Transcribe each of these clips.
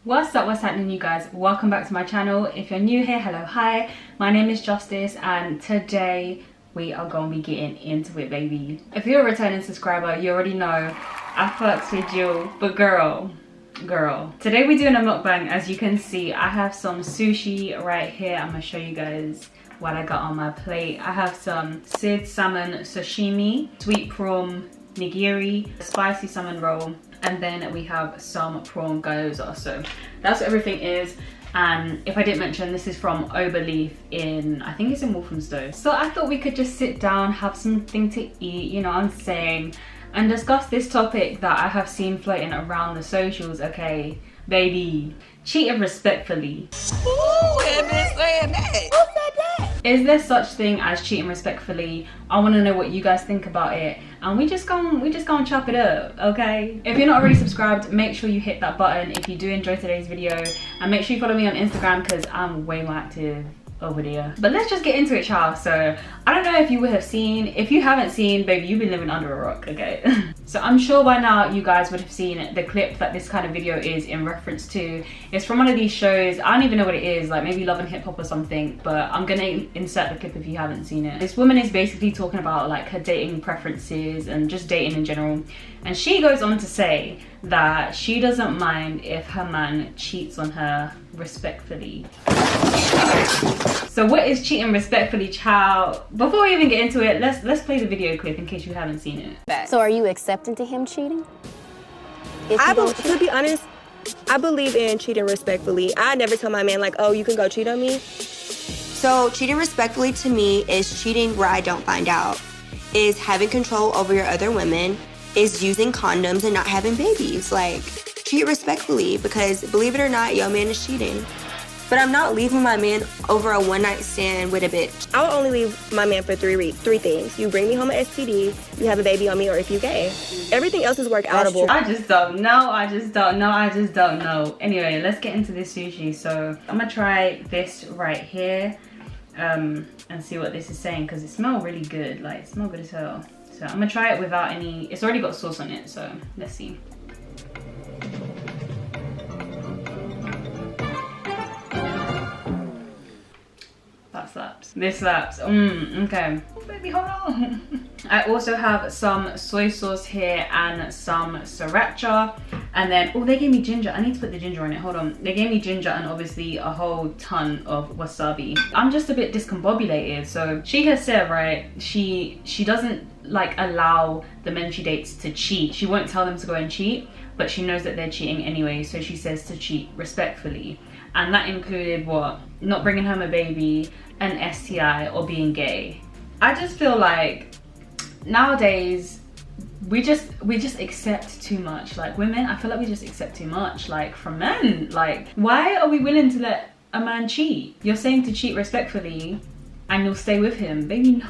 What's happening, you guys? Welcome back to my channel. If you're new here, hello, hi, my name is Justice, and today we are gonna be getting into it, baby. If you're a returning subscriber, you already know I fucks with you, but girl, today we're doing a mukbang. As you can see, I have some sushi right here. I'm gonna show you guys what I got on my plate. I have some seared salmon sashimi, sweet prawn nigiri, spicy salmon roll, and then we have some prawn gyoza. So that's what everything is. And if I didn't mention, this is from Oberleaf in, I think it's in Walthamstow. So I thought we could just sit down, have something to eat, you know what I'm saying, and discuss this topic that I have seen floating around the socials. Okay, baby, cheating respectfully. Ooh, and been saying that. Who said that? Is there such thing as cheating respectfully? I want to know what you guys think about it, and we just gonna chop it up, okay? If you're not already subscribed, make sure you hit that button if you do enjoy today's video, and make sure you follow me on Instagram because I'm way more active over there. But let's just get into it, child. So I don't know if you would have seen. If you haven't seen, baby, you've been living under a rock, okay? So I'm sure by now you guys would have seen the clip that this kind of video is in reference to. It's from one of these shows. I don't even know what it is, like maybe Love and Hip Hop or something, but I'm gonna insert the clip if you haven't seen it. This woman is basically talking about like her dating preferences and just dating in general, and she goes on to say that she doesn't mind if her man cheats on her respectfully. So what is cheating respectfully, child? Before we even get into it, let's play the video clip in case you haven't seen it. So are you accepting to him cheating? To be honest, I believe in cheating respectfully. I never tell my man like, oh, you can go cheat on me. So cheating respectfully to me is cheating where I don't find out, is having control over your other women, is using condoms and not having babies. Like, cheat respectfully, because believe it or not, your man is cheating. But I'm not leaving my man over a one-night stand with a bitch. I will only leave my man for three things. You bring me home an STD, you have a baby on me, or if you gay. Everything else is work outable. I just don't know. Anyway, let's get into this sushi. So I'm gonna try this right here and see what this is saying, because it smells really good. Like, it smells good as hell. So I'm gonna try it without any, it's already got sauce on it, so let's see. That slaps. This slaps. Okay. Baby, hold on. I also have some soy sauce here and some sriracha. And then, oh, they gave me ginger. I need to put the ginger on it. Hold on. They gave me ginger and obviously a whole ton of wasabi. I'm just a bit discombobulated. So she has said, right, she doesn't like allow the men she dates to cheat. She won't tell them to go and cheat, but she knows that they're cheating anyway. So she says to cheat respectfully. And that included what? Not bringing home a baby, an STI, or being gay. I just feel like nowadays we just accept too much. Like, women, I feel like we just accept too much, like, from men. Like, why are we willing to let a man cheat? You're saying to cheat respectfully and you'll stay with him. Baby, no.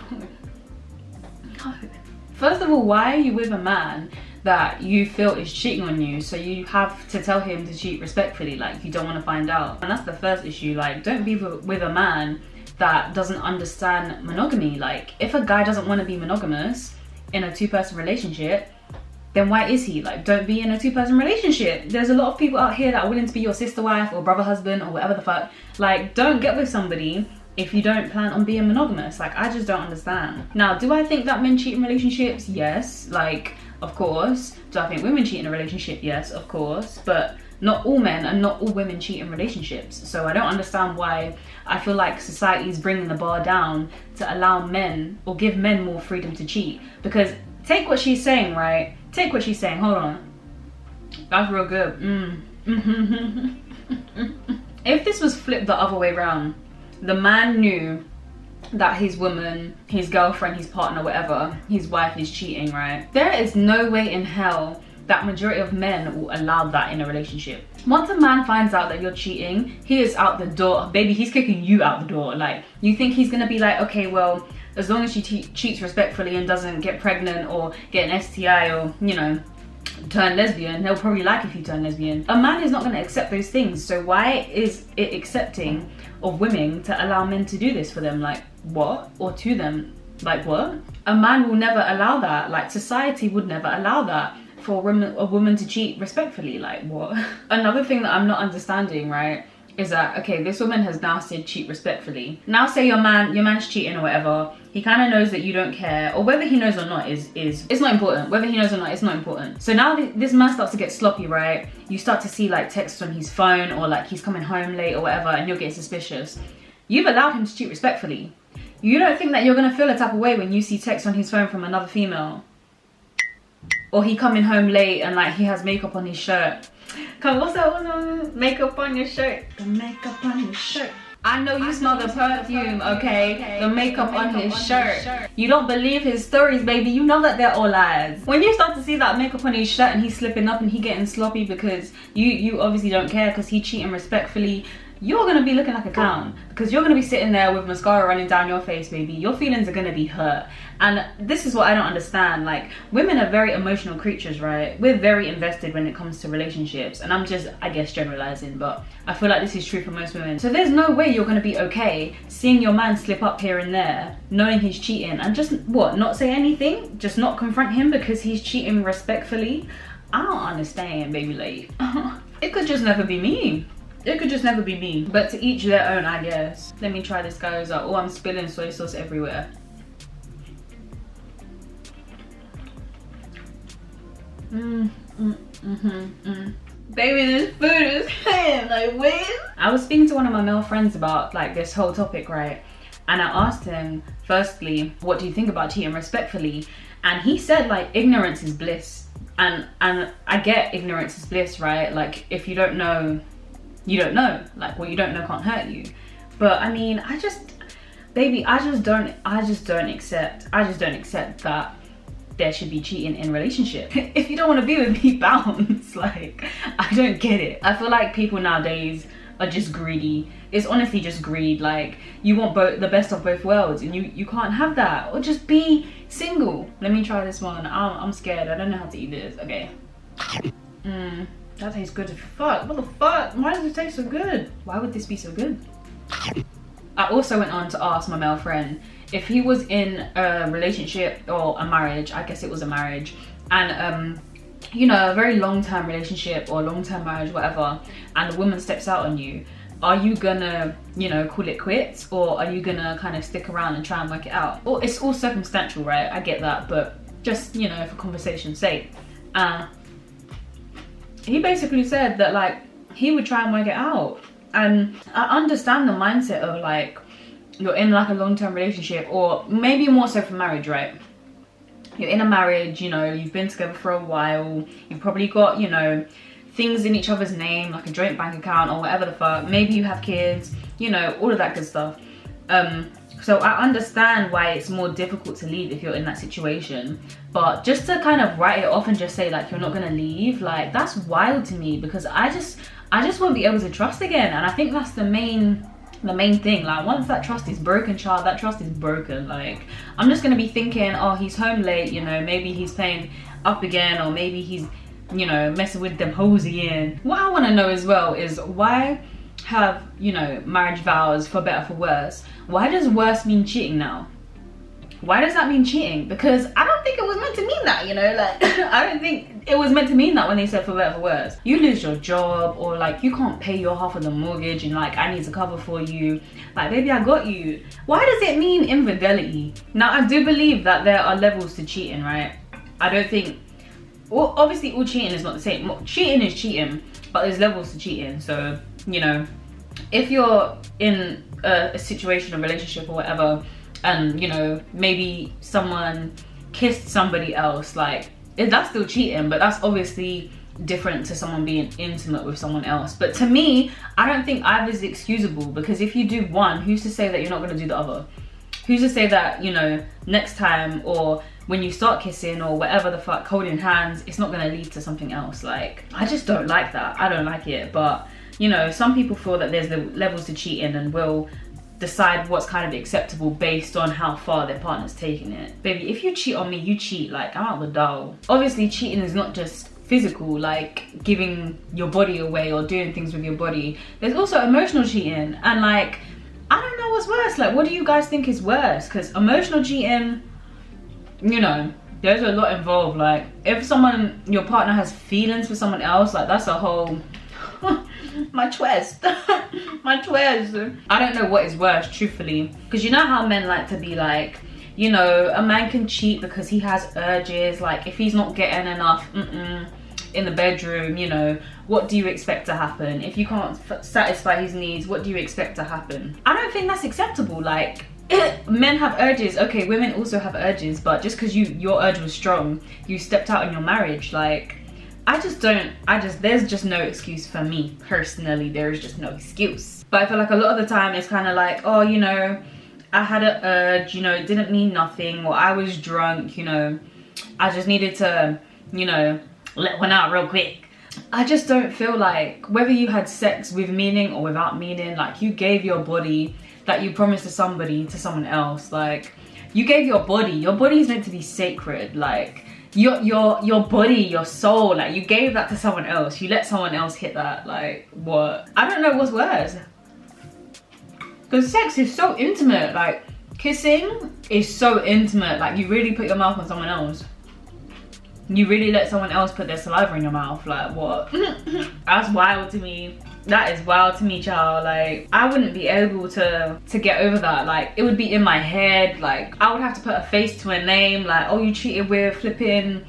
First of all, why are you with a man that you feel is cheating on you, so you have to tell him to cheat respectfully? Like, you don't want to find out. And that's the first issue. Like, don't be with a man that doesn't understand monogamy. Like, if a guy doesn't want to be monogamous in a two-person relationship, then why is he? Like, don't be in a two-person relationship. There's a lot of people out here that are willing to be your sister wife or brother husband or whatever the fuck. Like, don't get with somebody if you don't plan on being monogamous. Like, I just don't understand. Now, do I think that men cheat in relationships? Yes, like, of course. Do I think women cheat in a relationship? Yes, of course. But not all men and not all women cheat in relationships. So I don't understand why I feel like society is bringing the bar down to allow men, or give men more freedom to cheat. Because take what she's saying, right? Take what she's saying. Hold on. That's real good. If this was flipped the other way around, the man knew that his woman, his girlfriend, his partner, whatever, his wife is cheating, right? There is no way in hell that majority of men will allow that in a relationship. Once a man finds out that you're cheating, he is out the door. Baby, he's kicking you out the door. Like, you think he's gonna be like, okay, well, as long as she cheats respectfully and doesn't get pregnant or get an STI or, you know, turn lesbian, they'll probably like if you turn lesbian. A man is not going to accept those things. So why is it accepting of women to allow men to do this for them? Like, what? Or to them? Like, what? A man will never allow that. Like, society would never allow that. for a woman to cheat respectfully? Like, what? Another thing that I'm not understanding, right, is that, okay, this woman has now said cheat respectfully. Now say your man's cheating or whatever, he kind of knows that you don't care, or whether he knows or not is it's not important. Whether he knows or not, it's not important. So now this man starts to get sloppy, right? You start to see like texts on his phone, or like he's coming home late or whatever, and you're getting suspicious. You've allowed him to cheat respectfully. You don't think that you're gonna feel a type of way when you see texts on his phone from another female? Or he coming home late and like he has makeup on his shirt. Come, what's that? Makeup on your shirt. The makeup on your shirt. I know you smell the perfume, okay? The makeup on his shirt. You don't believe his stories, baby. You know that they're all lies. When you start to see that makeup on his shirt and he's slipping up and he getting sloppy because you obviously don't care because he cheating respectfully, you're gonna be looking like a clown, because you're gonna be sitting there with mascara running down your face, baby. Your feelings are gonna be hurt. And this is what I don't understand. Like, women are very emotional creatures, right? We're very invested when it comes to relationships, and I'm just, I guess, generalizing, but I feel like this is true for most women. So there's no way you're gonna be okay seeing your man slip up here and there, knowing he's cheating, and just what, not say anything, just not confront him because he's cheating respectfully. I don't understand, baby. Like, it could just never be me. It could just never be me. But to each their own, I guess. Let me try this, guys. Oh, I'm spilling soy sauce everywhere. Baby, this food is ham. Like, what? I was speaking to one of my male friends about like this whole topic, right? And I asked him, firstly, what do you think about cheating respectfully? And he said like ignorance is bliss. And I get ignorance is bliss, right? Like, if you don't know, you don't know. Like, what you don't know can't hurt you. But I mean, I just don't accept that there should be cheating in relationship. If you don't want to be with me, bounce. Like, I don't get it. I feel like people nowadays are just greedy. It's honestly just greed. Like, you want the best of both worlds, and you can't have that. Or just be single. Let me try this one. I'm scared. I don't know how to eat this. Okay. That tastes good as fuck. What the fuck? Why does it taste so good? Why would this be so good? I also went on to ask my male friend if he was in a relationship or a marriage. I guess it was a marriage. And you know, a very long-term relationship or long-term marriage, whatever, and the woman steps out on you. Are you gonna, you know, call it quits, or are you gonna kind of stick around and try and work it out? Well, it's all circumstantial, right? I get that, but just, you know, for conversation's sake. He basically said that like he would try and work it out. And I understand the mindset of like, you're in like a long-term relationship, or maybe more so for marriage, right? You're in a marriage, you know, you've been together for a while, you've probably got, you know, things in each other's name, like a joint bank account or whatever the fuck. Maybe you have kids, you know, all of that good stuff. So I understand why it's more difficult to leave if you're in that situation. But just to kind of write it off and just say like you're not gonna leave, like that's wild to me, because I just won't be able to trust again. And I think that's the main thing. Like, once that trust is broken, child, that trust is broken. Like, I'm just gonna be thinking, oh, he's home late, you know, maybe he's playing up again, or maybe he's, you know, messing with them hoes again. What I want to know as well is, why have, you know, marriage vows, for better for worse? Why does worse mean cheating now? Why does that mean cheating? Because I don't think it was meant to mean that, you know, like I don't think it was meant to mean that when they said for better for worse. You lose your job, or like you can't pay your half of the mortgage and like I need to cover for you. Like, baby, I got you. Why does it mean infidelity? Now, I do believe that there are levels to cheating, right? I don't think, well, obviously all cheating is not the same. Cheating is cheating, but there's levels to cheating. So, you know, if you're in a situation, a relationship or whatever, and you know, maybe someone kissed somebody else, like that's still cheating, but that's obviously different to someone being intimate with someone else. But to me, I don't think either is excusable, because if you do one, who's to say that you're not going to do the other? Who's to say that, you know, next time, or when you start kissing or whatever the fuck, holding hands, it's not going to lead to something else? Like, I just don't like that. I don't like it. But you know, some people feel that there's the levels to cheating and will decide what's kind of acceptable based on how far their partner's taking it. Baby, if you cheat on me, you cheat. Like, I'm out the door. Obviously, cheating is not just physical, like giving your body away or doing things with your body. There's also emotional cheating, and like, I don't know what's worse. Like, what do you guys think is worse? Because emotional cheating, you know, there's a lot involved. Like, if your partner has feelings for someone else, like, that's a whole my twist. My twist. I don't know what is worse, truthfully, because you know how men like to be like, you know, a man can cheat because he has urges. Like, if he's not getting enough in the bedroom, you know, what do you expect to happen? If you can't satisfy his needs, what do you expect to happen? I don't think that's acceptable. Like, men have urges, okay, women also have urges, but just because your urge was strong, you stepped out in your marriage. Like, there's just no excuse for me personally. There's just no excuse. But I feel like a lot of the time it's kind of like, oh, you know, I had an urge, you know, it didn't mean nothing, or I was drunk, you know, I just needed to, you know, let one out real quick. I just don't feel like, whether you had sex with meaning or without meaning, like, you gave your body that you promised to someone else. Like, you gave your body is meant to be sacred. Like, your body, your soul, like, you gave that to someone else. You let someone else hit that. Like, what? I don't know what's worse, because sex is so intimate. Like, kissing is so intimate. Like, you really put your mouth on someone else. You really let someone else put their saliva in your mouth. Like, what? That's wild to me. That is wild to me, child. Like, I wouldn't be able to get over that. Like, it would be in my head. Like, I would have to put a face to a name. Like, oh, you cheated with flipping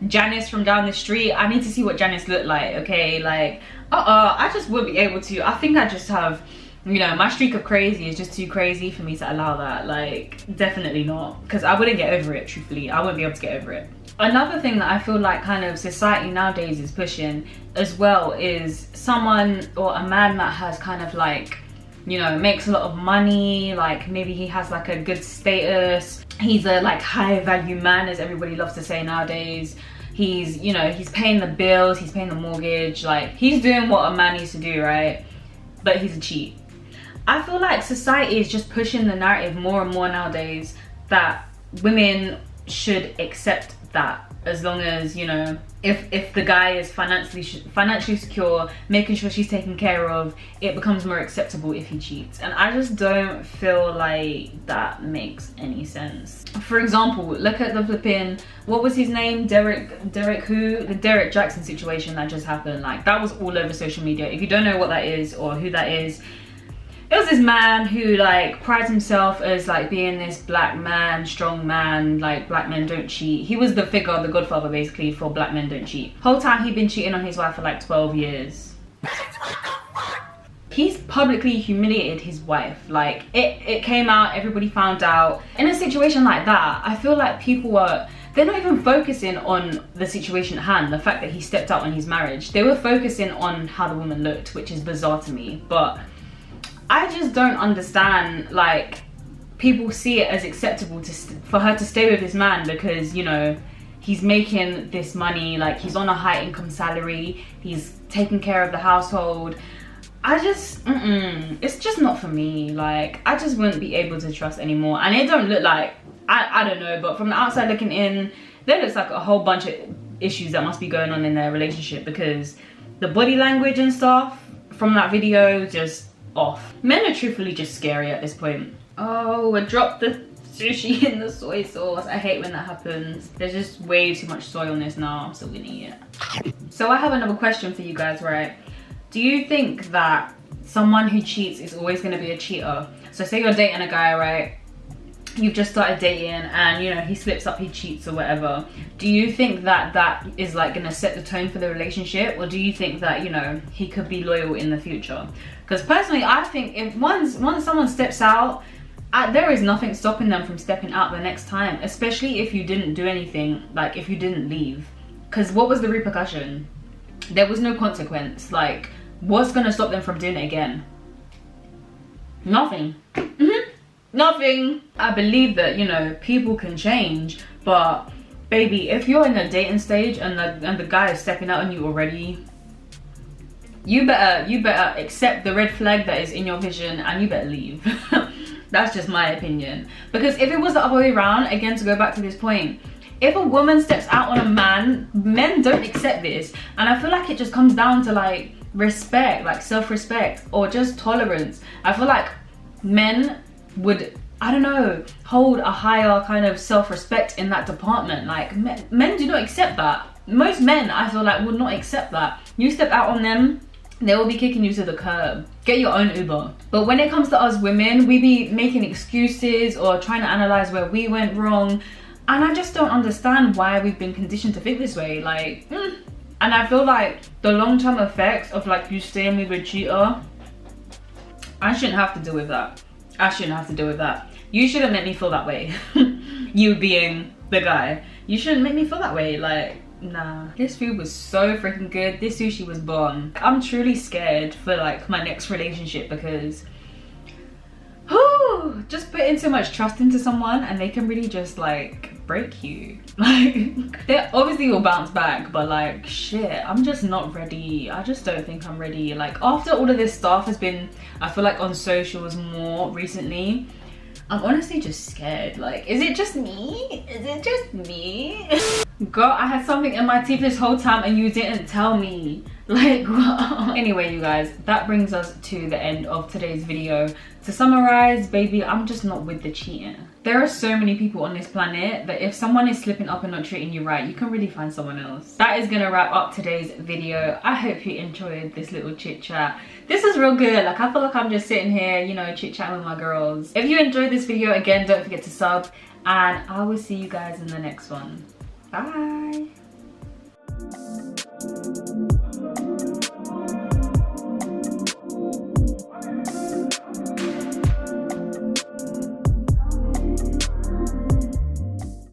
Janice from down the street. I need to see what Janice looked like, okay? Like, I just wouldn't be able to. I think I just have, you know, my streak of crazy is just too crazy for me to allow that. Like, definitely not. Because I wouldn't get over it, truthfully. I wouldn't be able to get over it. Another thing that I feel like kind of society nowadays is pushing as well is someone or a man that has kind of like, you know, makes a lot of money, like maybe he has like a good status, he's a like high value man, as everybody loves to say nowadays. He's, you know, he's paying the bills, he's paying the mortgage, like he's doing what a man needs to do, right? But he's a cheat. I feel like society is just pushing the narrative more and more nowadays that women should accept that, as long as, you know, if the guy is financially secure, making sure she's taken care of, it becomes more acceptable if he cheats. And I just don't feel like that makes any sense. For example, look at the flipping, what was his name, Derek who? The Derek Jackson situation that just happened. Like, that was all over social media. If you don't know what that is or who that is, it was this man who like prides himself as like being this black man, strong man, like black men don't cheat. He was the figure, the godfather basically for black men don't cheat. Whole time he'd been cheating on his wife for like 12 years. He's publicly humiliated his wife. Like, it came out, everybody found out. In a situation like that, I feel like they're not even focusing on the situation at hand, the fact that he stepped out on his marriage. They were focusing on how the woman looked, which is bizarre to me. But I just don't understand, like, people see it as acceptable for her to stay with this man because, you know, he's making this money, like he's on a high income salary, he's taking care of the household. I just, it's just not for me. Like, I just wouldn't be able to trust anymore. And it don't look like, I don't know, but from the outside looking in, there looks like a whole bunch of issues that must be going on in their relationship, because the body language and stuff from that video just off. Men are truthfully just scary at this point. Oh, I dropped the sushi in the soy sauce. I hate when that happens. There's just way too much soy on this now. I'm still gonna eat it. So I have another question for you guys, right? Do you think that someone who cheats is always gonna be a cheater? So say you're dating a guy, right? You've just started dating and, you know, he slips up, he cheats or whatever. Do you think that that is like gonna set the tone for the relationship? Or do you think that, you know, he could be loyal in the future? Because personally, I think if once someone steps out, there is nothing stopping them from stepping out the next time, especially if you didn't do anything, like if you didn't leave. Because what was the repercussion? There was no consequence. Like, what's gonna stop them from doing it again? Nothing. Nothing. I believe that, you know, people can change, but baby, if you're in a dating stage and the guy is stepping out on you already, you better accept the red flag that is in your vision and you better leave. That's just my opinion. Because if it was the other way around, again, to go back to this point, if a woman steps out on a man, men don't accept this. And I feel like it just comes down to like respect, like self-respect or just tolerance. I feel like men would I don't know, hold a higher kind of self-respect in that department. Like men do not accept that. Most men, I feel like, would not accept that. You step out on them, they will be kicking you to the curb. Get your own Uber. But when it comes to us women, we be making excuses or trying to analyze where we went wrong. And I just don't understand why we've been conditioned to think this way. Like, and I feel like the long-term effects of like you staying with a cheater, I shouldn't have to deal with that. I shouldn't have to deal with that. You shouldn't make me feel that way. You being the guy. You shouldn't make me feel that way. Like, nah. This food was so freaking good. This sushi was bomb. I'm truly scared for like my next relationship because just putting so much trust into someone and they can really just like break you. Like, they obviously will bounce back, but like, shit, I'm just not ready. I just don't think I'm ready. Like, after all of this stuff has been, I feel like, on socials more recently, I'm honestly just scared. Like, is it just me? Is it just me? Girl, I had something in my teeth this whole time and you didn't tell me. Like, what? Anyway, you guys, that brings us to the end of today's video. To summarize, baby, I'm just not with the cheating. There are so many people on this planet that if someone is slipping up and not treating you right, you can really find someone else. That is gonna wrap up today's video. I hope you enjoyed this little chit chat. This is real good. Like, I feel like I'm just sitting here, you know, chit chatting with my girls. If you enjoyed this video, again, don't forget to sub, and I will see you guys in the next one. Bye.